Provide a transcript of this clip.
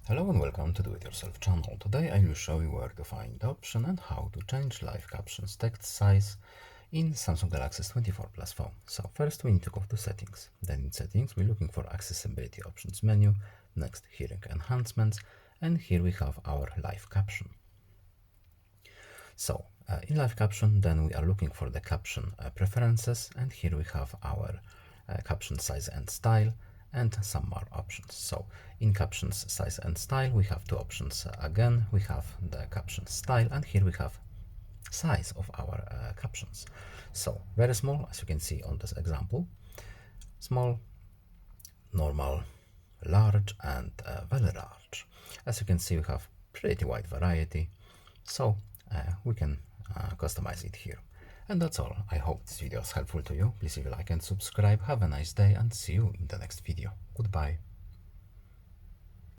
Hello and welcome to Do It Yourself channel. Today I will show you where to find the option and how to change live captions text size in Samsung Galaxy S24 Plus phone. So first we need to go to settings. Then in settings we're looking for accessibility options menu, next hearing enhancements, and here we have our live caption. So in live caption then we are looking for the caption preferences, and here we have our caption size and style and some more options. So in captions size and style we have two options again. We have the caption style, and here we have size of our captions. So very small, as you can see on this example, small, normal, large, and very large. As you can see, we have pretty wide variety, so we can customize it here. And that's all. I hope this video is helpful to you. Please leave a like and subscribe. Have a nice day and see you in the next video. Goodbye.